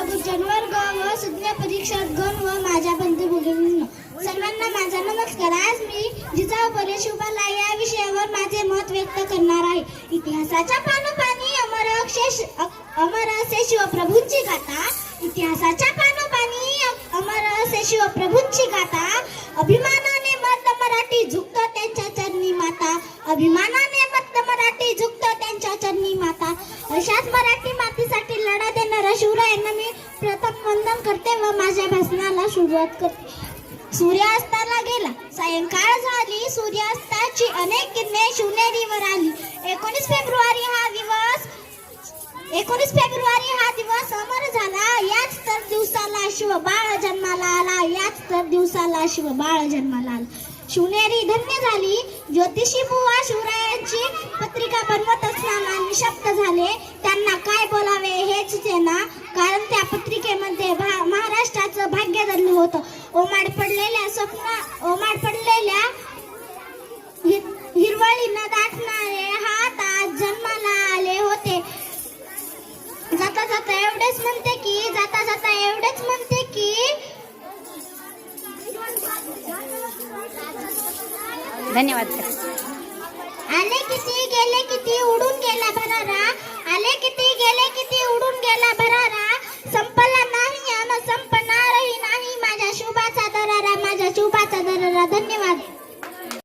गुज्जन वर्ग व सुज्ञ परीक्षक गण व माझ्या बंधू भगिनींनो, सर्वांना माझा नमस्कार. आज मी जिजाऊ परे शिवबाला या विषयावर माझे मत व्यक्त करणार आहे. इतिहासाच्या पानोपानी अमर असे शिवप्रभूंची गाथा. इतिहासाच्या पानोपानी अमर असे शिवप्रभूंची गाथा. अभिमानाने मत मराठी झुकतो त्यांच्या चरणी माता. अभिमानाने मत मराठी झुकतो त्यांच्या चरणी माता. अशाच मराठी मातीसाठी लढा देणाऱ्या शिवरायांना मी प्रथम वंदन करते व माझ्या भाषणाला सुरुवात करते. सूर्यास्ताला गेला, सायंकाळ झाली. सूर्यास्ताची अनेक किरणे शिवनेरीवर आली. 19 फेब्रुवारी हा दिवस अमर झाला. याच तर दिवसाला शिवबाळ जन्माला आला. याच तर दिवसाला शिवबाळ जन्माला आला. शिवनेरी धन्य झाली. ज्योतिषी बुवा शिवरायांची पत्रिका बनवत असताना निशब्द झाले. त्यांना काय बोलावे हेच सुचेना, कारण त्या पत्रिकेमध्ये महाराष्ट्राचं भाग्य दडलं होतं. ओमाड पडलेल्या हिरवळीनं दाटणारे हात आज जन्माला आले होते. जाता जाता एवढेच म्हणते की धन्यवाद. आले किती गेले किती, उडून गेला भरारा. आले किती